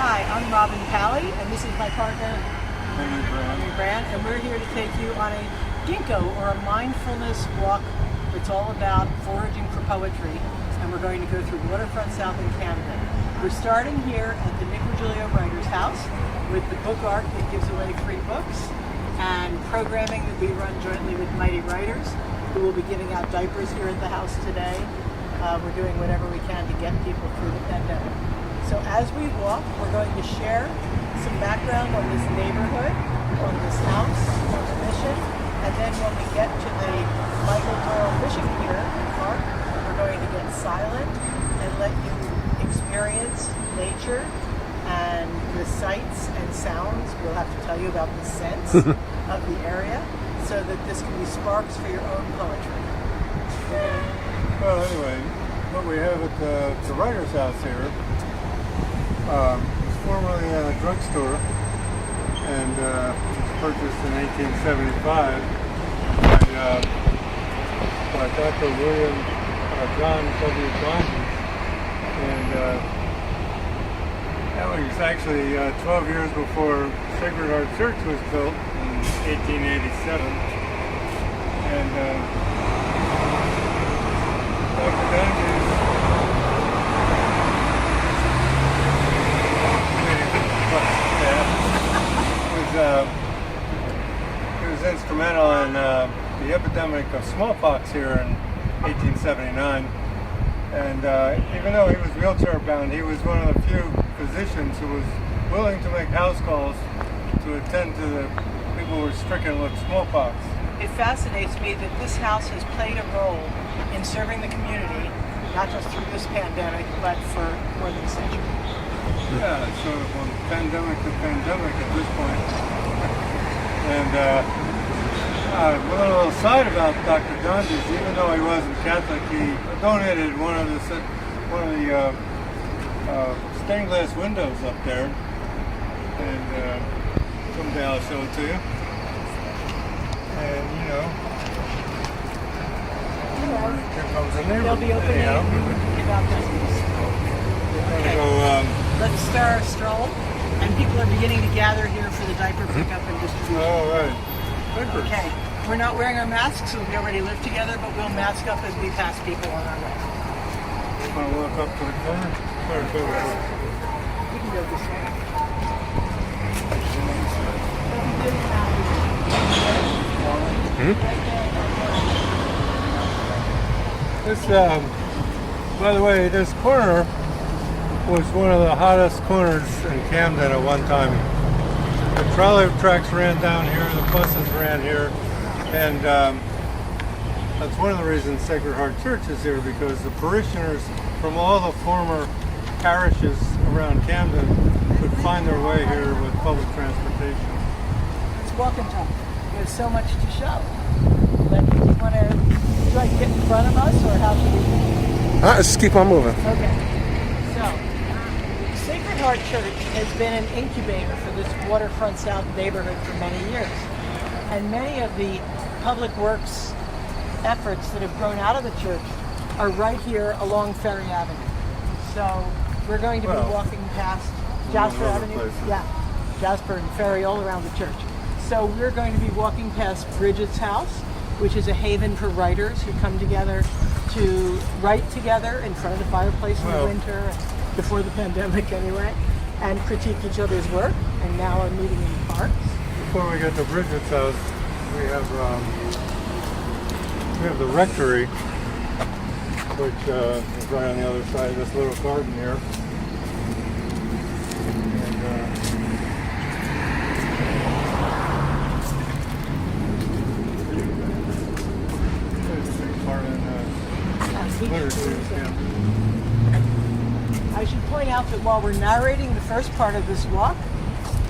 Hi, I'm Robin Pally, and this is my partner, Henry Brand, and we're here to take you on a Ginkgo, or a mindfulness walk. It's all about foraging for poetry, and we're going to go through Waterfront South in Camden. We're starting here at the Nick Virgilio Writers House with the book art that gives away free books, and programming that we run jointly with Mighty Writers, who will be giving out diapers here at the house today. We're doing whatever we can to get people through the pandemic. So as we walk, we're going to share some background on this neighborhood, on this house, on the mission, and then when we get to the Micheal Doyle fishing pier park, we're going to get silent and let you experience nature and the sights and sounds. We'll have to tell you about the scents of the area so that this can be sparks for your own poetry. Well, anyway, what we have at the Writers House here was formerly a drugstore, and it was purchased in 1875 by Dr. William John W. Johnson, and that was actually 12 years before Sacred Heart Church was built in 1887, and he was instrumental in the epidemic of smallpox here in 1879, and even though he was wheelchair bound, he was one of the few physicians who was willing to make house calls to attend to the people who were stricken with smallpox. It fascinates me that this house has played a role in serving the community, not just through this pandemic, but for more than a century. Yeah, it's sort of from pandemic to pandemic at this point. And a little aside about Dr. Johnson, even though he wasn't Catholic, he donated one of the stained glass windows up there. And someday I'll show it to you. And you know, here comes the neighbor. They'll be opening about business. Okay. Let's start our stroll, and people are beginning to gather here for the diaper pickup and distribution. Oh, right. Diapers. Okay. We're not wearing our masks, so we already live together, but we'll mask up as we pass people on our way. Want to walk up to the corner? Sorry, go ahead. We can go this way. This, by the way, this corner was one of the hottest corners in Camden at one time. The trolley tracks ran down here, the buses ran here, and that's one of the reasons Sacred Heart Church is here, because the parishioners from all the former parishes around Camden could find their way here with public transportation. It's walk and talk. There's so much to show. But do you want to get in front of us, or how should we? Let's keep on moving. Okay. So, Sacred Heart Church has been an incubator for this Waterfront South neighborhood for many years. And many of the public works efforts that have grown out of the church are right here along Ferry Avenue. So, we're going to be walking past Jasper Avenue. Places. Yeah, Jasper and Ferry all around the church. So we're going to be walking past Bridget's house, which is a haven for writers who come together to write together in front of the fireplace in the winter, before the pandemic anyway, and critique each other's work, and now are meeting in parks. Before we get to Bridget's house, we have the rectory, which is right on the other side of this little garden here. I should point out that while we're narrating the first part of this walk,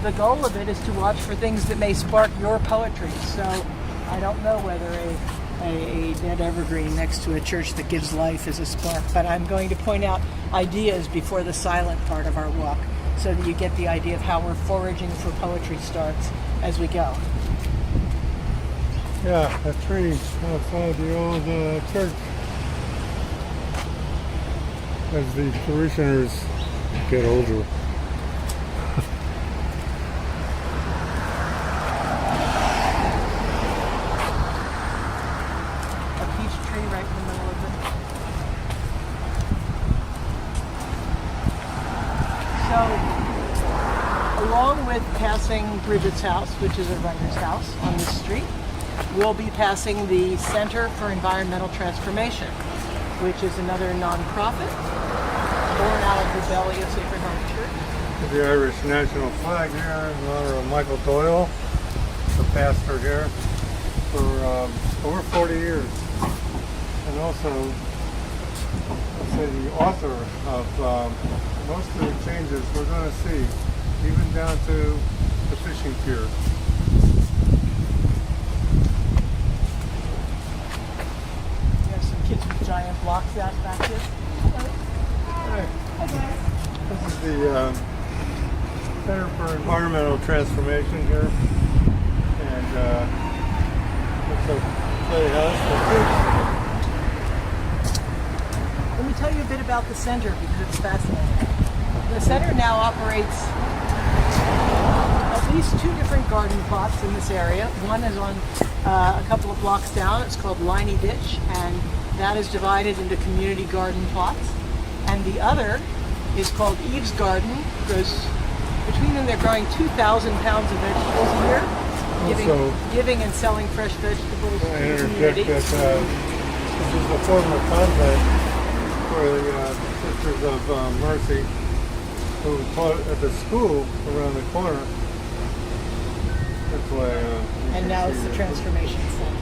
the goal of it is to watch for things that may spark your poetry. So I don't know whether a dead evergreen next to a church that gives life is a spark, but I'm going to point out ideas before the silent part of our walk so that you get the idea of how we're foraging for poetry starts as we go. Yeah, a tree outside the old church. As the parishioners get older, So, along with passing Bridget's house, which is a writer's house on this street, we'll be passing the Center for Environmental Transformation, which is another nonprofit born out of the belly of Sacred Heart Church. The Irish national flag here in honor of Micheal Doyle, the pastor here, for over 40 years. And also, I'd say the author of most of the changes we're going to see, even down to the fishing pier. There's some kids with giant blocks out back here. Hi. This is the Center for Environmental Transformation here. And it's a playhouse for kids. Let me tell you a bit about the center because it's fascinating. The center now operates at least 2 different garden plots in this area. One is on a couple of blocks down. It's called Liney Ditch, and that is divided into community garden plots. And the other is called Eve's Garden. Between them, they're growing 2,000 pounds of vegetables a year, giving and selling fresh vegetables to the community. This is a former convent for the Sisters of Mercy, who taught at the school around the corner. That's why. And now it's the Transformation Center.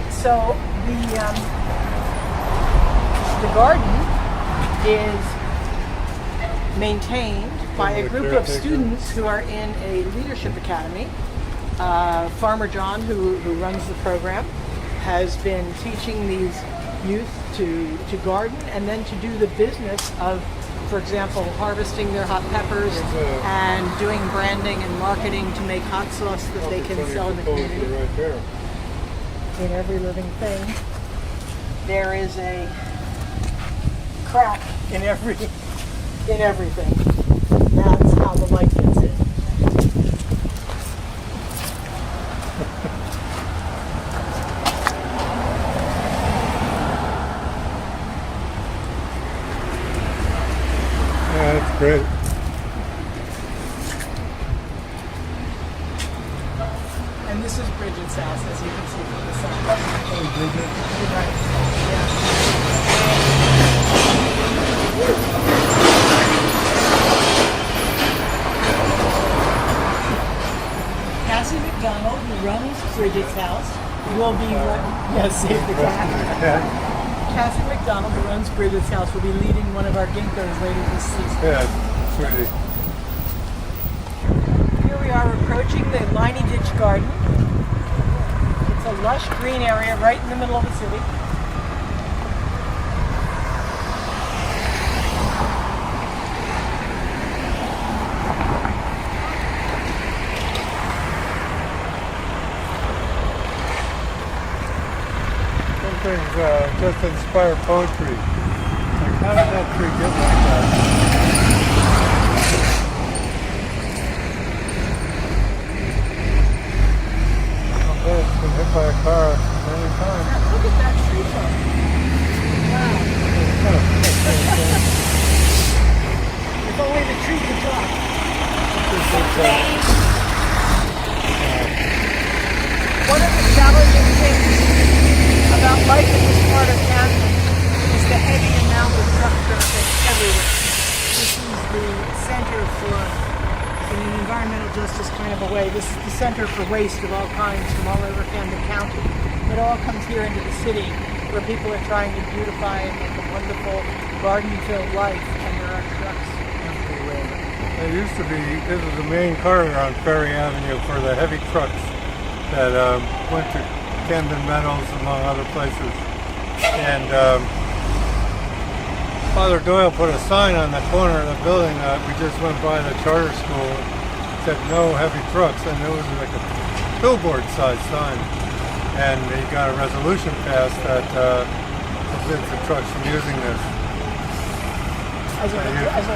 So the garden is maintained by a group of students who are in a leadership academy. Farmer John, who runs the program, has been teaching these youth to garden and then to do the business of, for example, harvesting their hot peppers and doing branding and marketing to make hot sauce that they can sell in the community. Right there. In every living thing, there is a crack in everything. That's how the light gets in. Yeah, that's great. And this is Bridget's house, as you can see from the side. Hey, Bridget. Right. Yeah. Cassie McDonald, who runs Bridget's house, will be save the cat. Cassie McDonald, who runs Bridget's house, will be leading one of our Ginkos later this season. Yeah, pretty. Here we are approaching the Liney Ditch Garden. It's a lush green area right in the middle of the city. Some things just inspire poetry. Like, how did that tree get like that? It's been hit by a car many times. Look at that tree trunk. Wow. If only the tree could talk. One of the challenging things about life in this part of Camden is the heavy amount of truck traffic everywhere. This is the center for, in an environmental justice kind of a way, this is the center for waste of all kinds from all over Camden County. It all comes here into the city where people are trying to beautify and make a wonderful garden-filled life, and there are trucks everywhere. It used to be, this was the main corridor on Ferry Avenue for the heavy trucks that went to Camden Meadows, among other places. And Father Doyle put a sign on the corner of the building that we just went by the charter school. It said no heavy trucks, and it was like a billboard-sized sign. And he got a resolution passed that forbids the trucks from using this. As a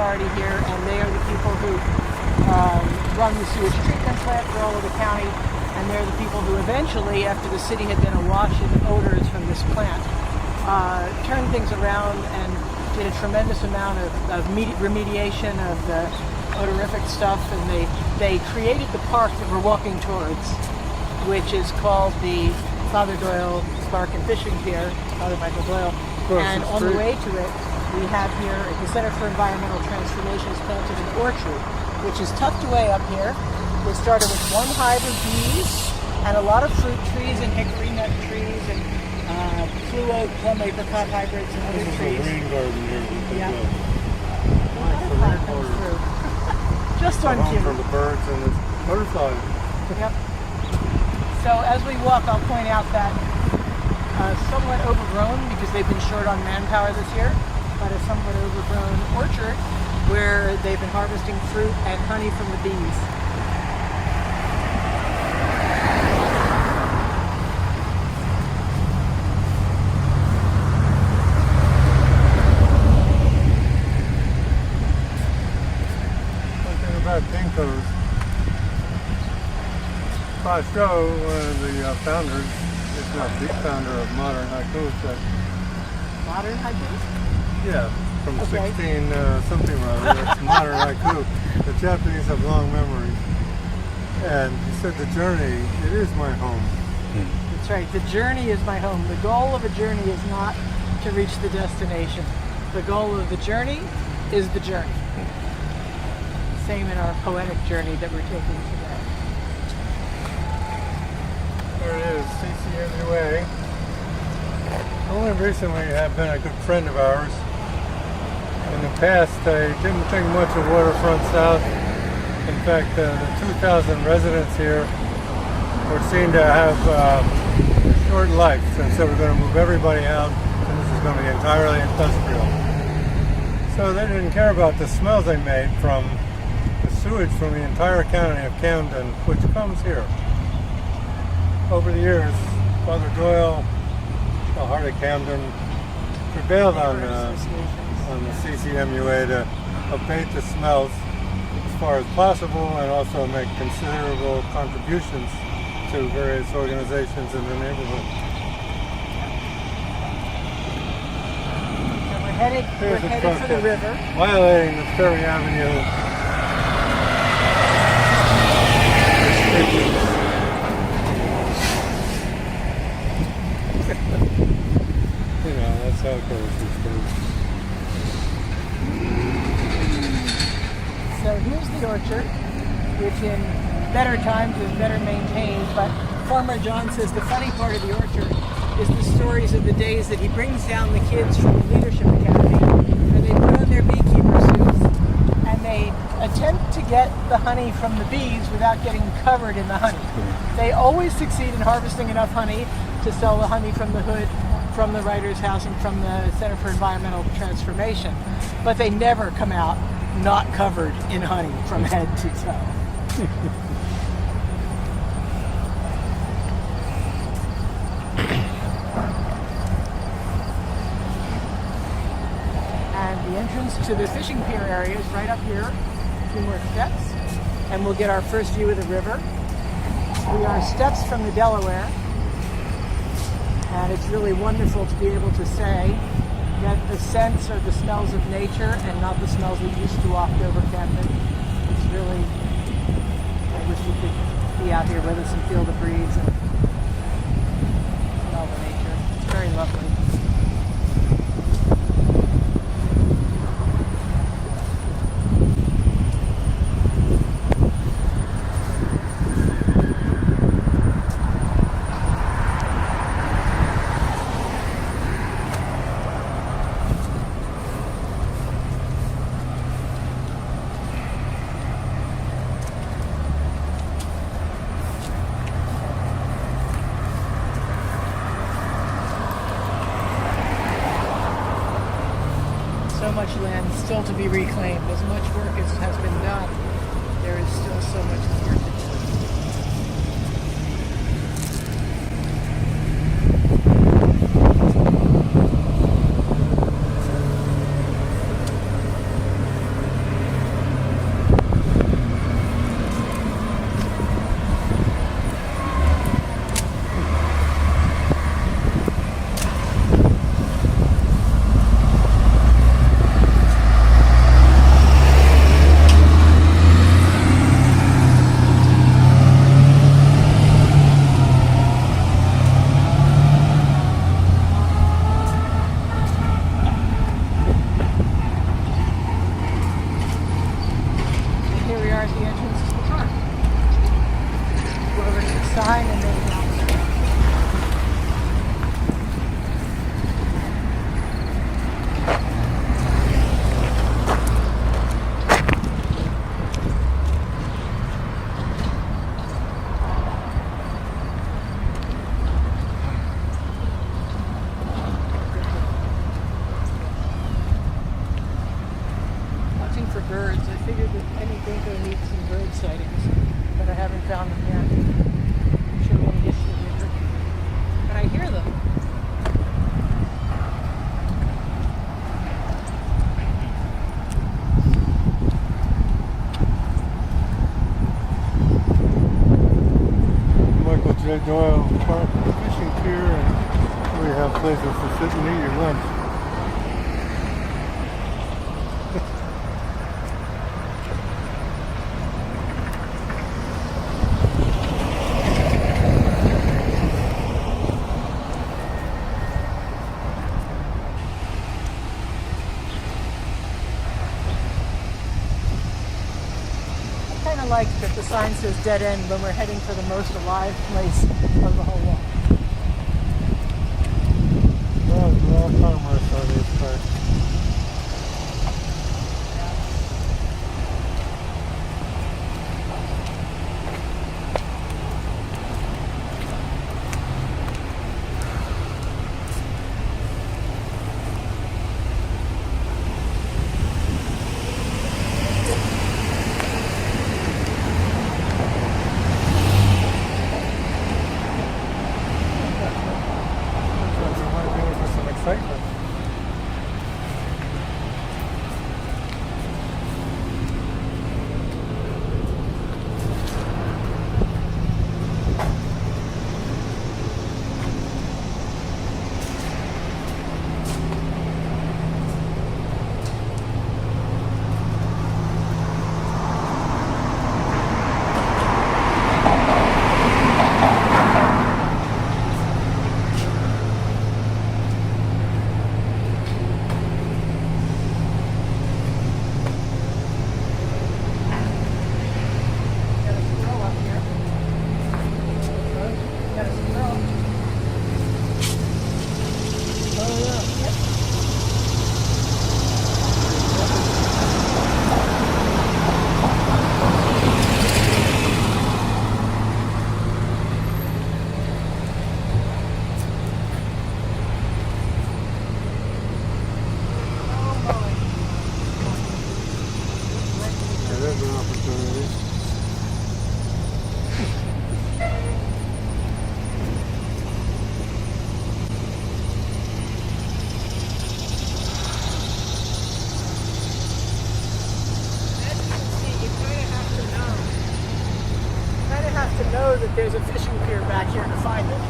Authority here, and they are the people who run the sewage treatment plant for all of the county, and they're the people who eventually, after the city had been awash in odors from this plant, turned things around and did a tremendous amount of remediation of the odorific stuff, and they created the park that we're walking towards, which is called the Father Doyle Spark and Fishing Pier, Father Micheal Doyle. And on the way to it, we have here at the Center for Environmental Transformation has planted an orchard, which is tucked away up here. It started with one hive of bees and a lot of fruit trees and hickory nut trees and blue oak, plum apricot hybrids and other trees. This is a rain garden here. Yeah. Butterfly comes through. Just on cue. For the birds and the butterflies. Yep. So as we walk, I'll point out that somewhat overgrown because they've been short on manpower this year, but a somewhat overgrown orchard where they've been harvesting fruit and honey from the bees. One thing about Ginkos, Pa Show, one of the founders, if not the founder of modern haiku, said, Modern haikus? yeah, from Okay. 16 something or other, that's modern haiku. The Japanese have long memories. And he said the journey, it is my home. That's right. The journey is my home. The goal of a journey is not to reach the destination. The goal of the journey is the journey. Same in our poetic journey that we're taking today. There it is, CCMUA. Only recently have been a good friend of ours. In the past, I didn't think much of Waterfront South. In fact, the 2,000 residents here were seen to have a short life, since they were going to move everybody out, and this is going to be entirely industrial. So they didn't care about the smells they made from the sewage from the entire county of Camden, which comes here. Over the years, Father Doyle, the heart of Camden, prevailed on the CCMUA to abate the smells as far as possible and also make considerable contributions to various organizations in the neighborhood. So we're headed for the river. Violating the Ferry Avenue restrictions. You know, that's how it goes these days. So here's the orchard, which in better times is better maintained, but Farmer John says the funny part of the orchard is the stories of the days that he brings down the kids from the Leadership Academy, and they put on their beekeeper suits, and they attempt to get the honey from the bees without getting covered in the honey. They always succeed in harvesting enough honey to sell the honey from the hood, from the Writers House, and from the Center for Environmental Transformation, but they never come out not covered in honey from head to toe. And the entrance to the fishing pier area is right up here, a few more steps, and we'll get our first view of the river. We are steps from the Delaware, and it's really wonderful to be able to say get the sense or the smells of nature and not the smells we used to waft over Camden. It's really, I wish you could be out here with us and feel the breeze and smell the nature. It's very lovely. So much land still to be reclaimed. As much work as has been done, there is still so much more to do. there at the entrance to the park. Go over to the sign and then down the street. For birds. I figured that any Ginkgo needs some bird sightings, but I haven't found them yet. I'm sure when we get to the river. But I hear them. Micheal J. Doyle Park Fishing Pier, and we have places to sit and eat your lunch. I like that the sign says dead end when we're heading for the most alive place of the whole walk. Well, there's a lot of commerce on this park. Excitement. There's an opportunity. To know that there's a fishing pier back here to find it.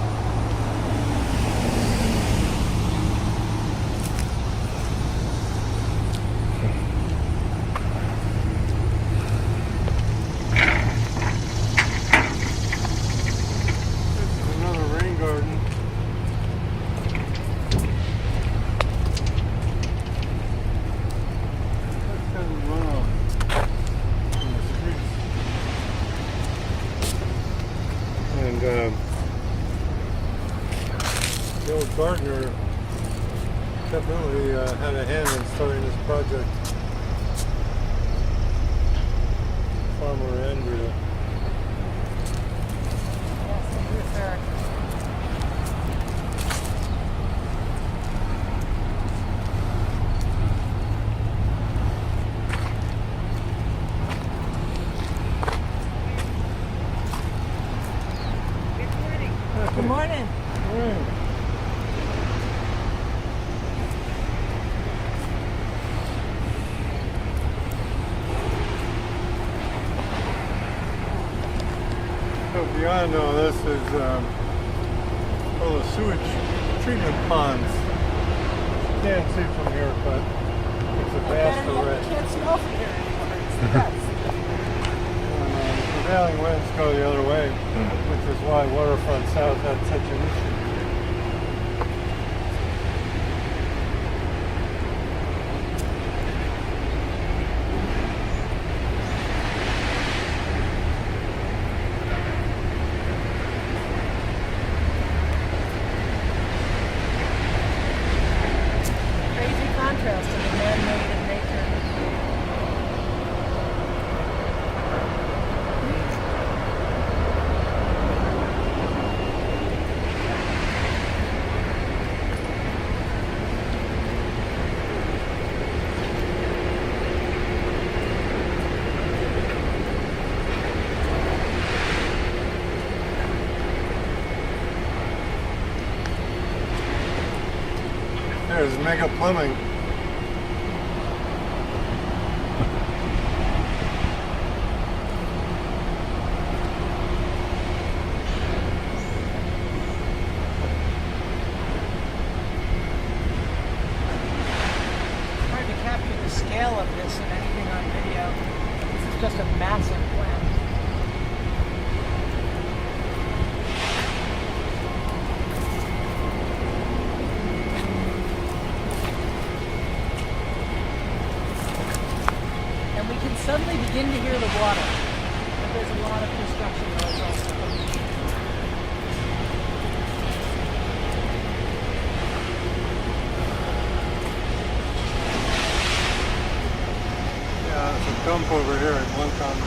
This is another rain garden. Let's have a runoff from the streets. And the old gardener definitely had a hand in starting this project. Farmer Andrew. Yes, yes, sir. Good morning. So beyond all this is all the sewage treatment ponds. You can't see from here, but it's a vast array. You can't see off here anymore. It's the best. The prevailing winds go the other way, which is why Waterfront South had such an issue. There's Mega Plumbing. Trying to capture the scale of this in anything on video. This is just a massive plant. And we can suddenly begin to hear the water. But there's a lot of construction noise also. Yeah, there's a dump over here at one time.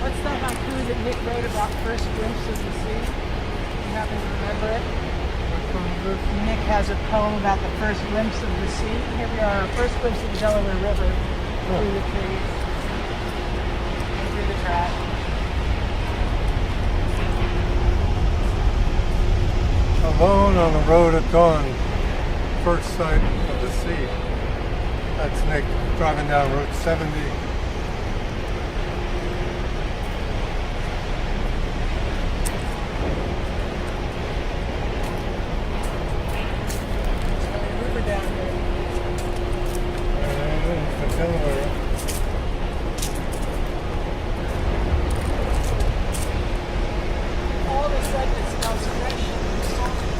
What's that haiku that Nick wrote about first glimpse of the sea? You happen to remember it? Nick has a poem about the first glimpse of the sea. Here we are, our first glimpse of the Delaware River through the trees and through the trash. Alone on the road at dawn, first sight of the sea. That's Nick driving down Route 70. River down there. And the Delaware. All of a sudden it smells fresh and salty.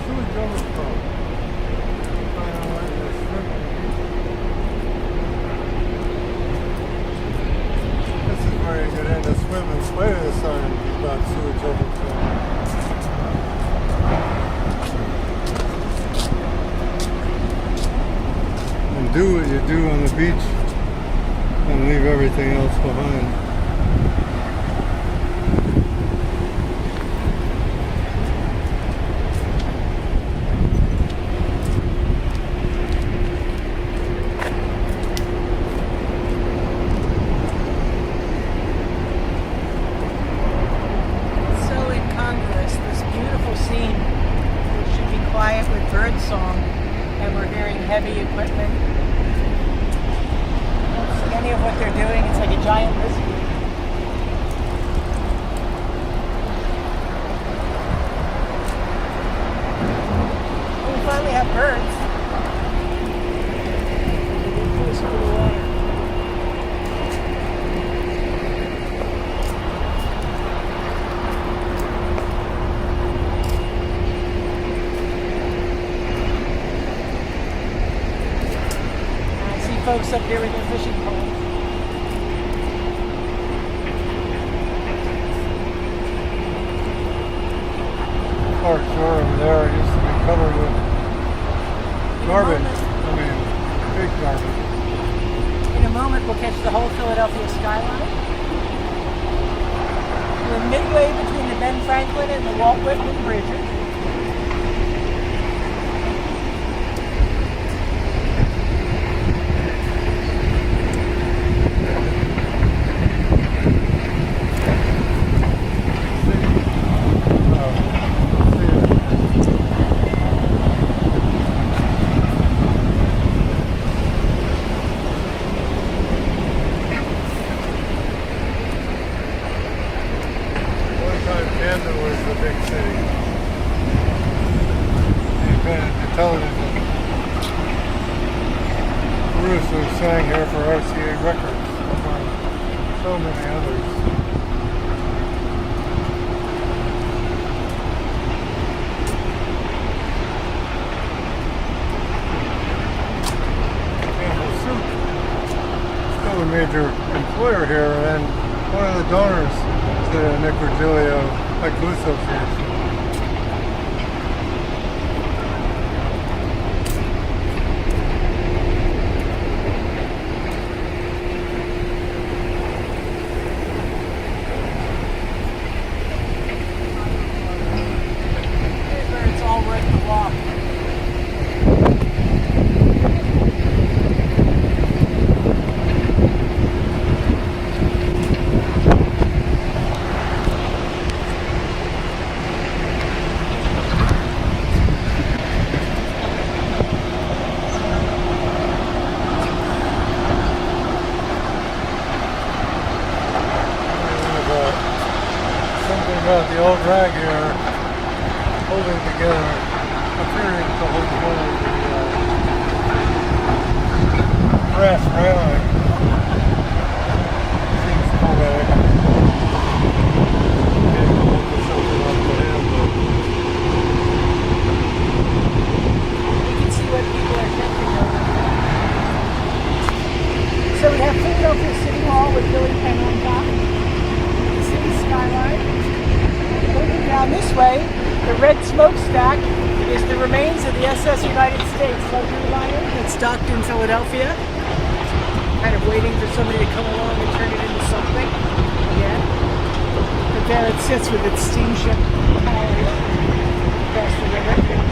Sewage overflow. This is where you get in to swim in spite of the sign about sewage overflow. And do what you do on the beach and leave everything else behind. So incongruous, this beautiful scene, which should be quiet with bird song, and we're hearing heavy equipment. Don't see any of what they're doing. It's like a giant whiskey. We finally have birds. Close to the water. I see folks up here with their fishing poles. Park shore over there used to be covered with garbage. I mean, big garbage. In a moment, we'll catch the whole Philadelphia skyline. We're midway between the Ben Franklin and the Walt Whitman bridges. One time Camden was the big city. Invented the television. Caruso sang here for RCA Records, among so many others. Campbell Soup, still a major employer here, and one of the donors to the Nick Virgilio Haiku Association. something about the old drag here holding together, appearing to hold together the brass railing. Seems poetic. Maybe we'll look at something off the handle. You can see what people are thinking over there. So we have Philadelphia City Hall with Billy Penn on top. The city skyline. Looking down this way, the red smokestack is the remains of the SS United States luxury liner that's docked in Philadelphia. Kind of waiting for somebody to come along and turn it into something again. But there it sits with its steamship power across the river.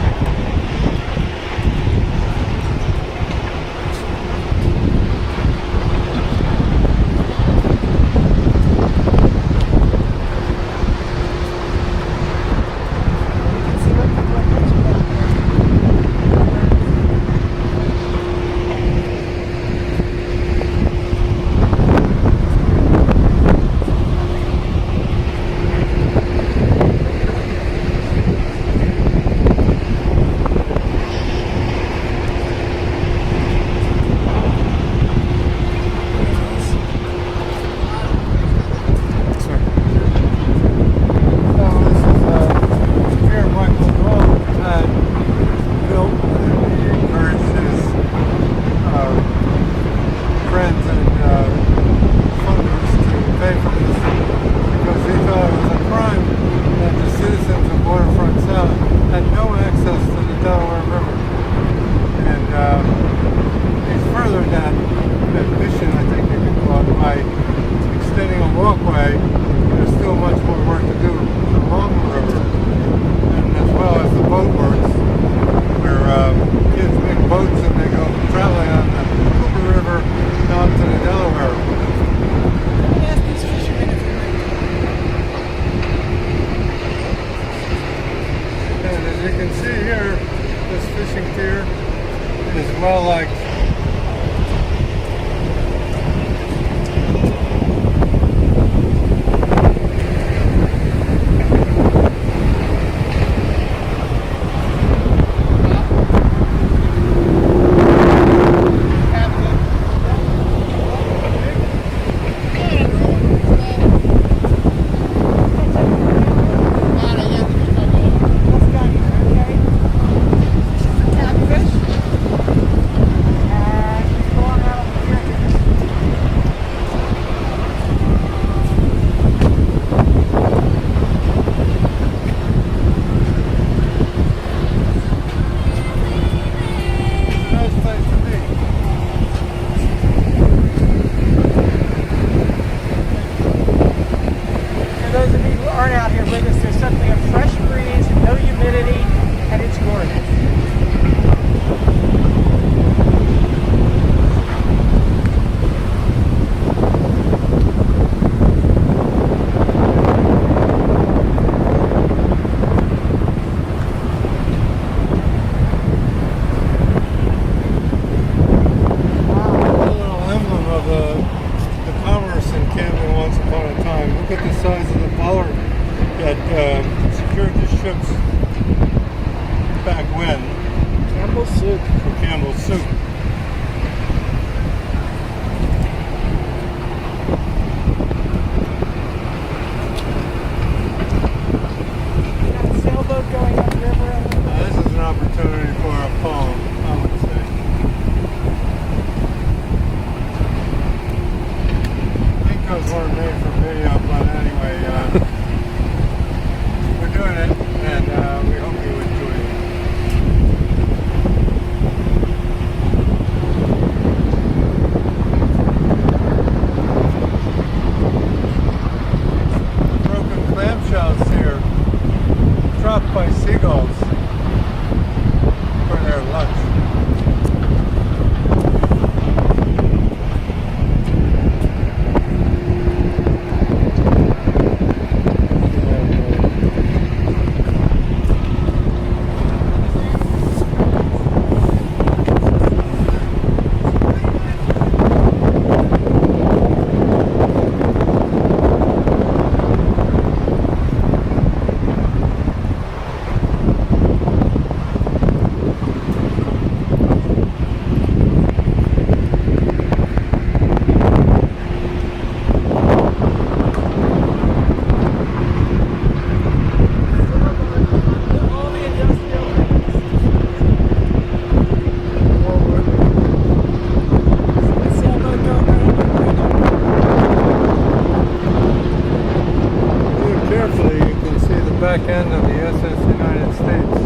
back end of the SS United States.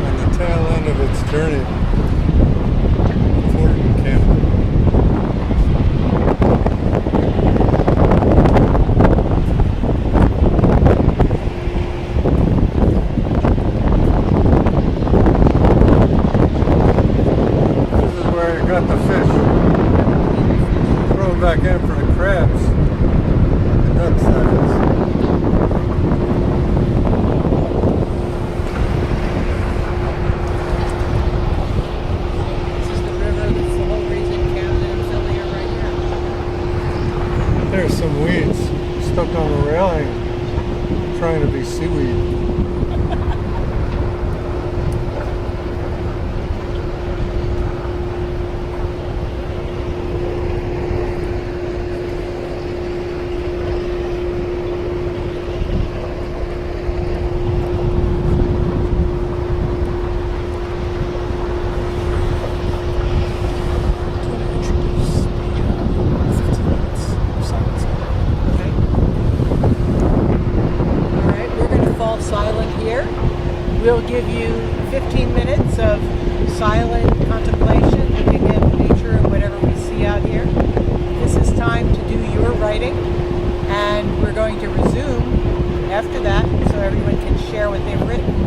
On the tail end of its journey, Fort Camden. This is where you got the fish. Throw them back in for the crabs. The ducks, that is. This is the river. That's the whole reason Camden is over here right now. There's some weeds stuck on the railing, trying to be seaweed. Okay. All right, we're going to fall silent here. We'll give you 15 minutes of silent contemplation, looking at nature and whatever we see out here. This is time to do your writing, and we're going to resume after that so everyone can share what they've written.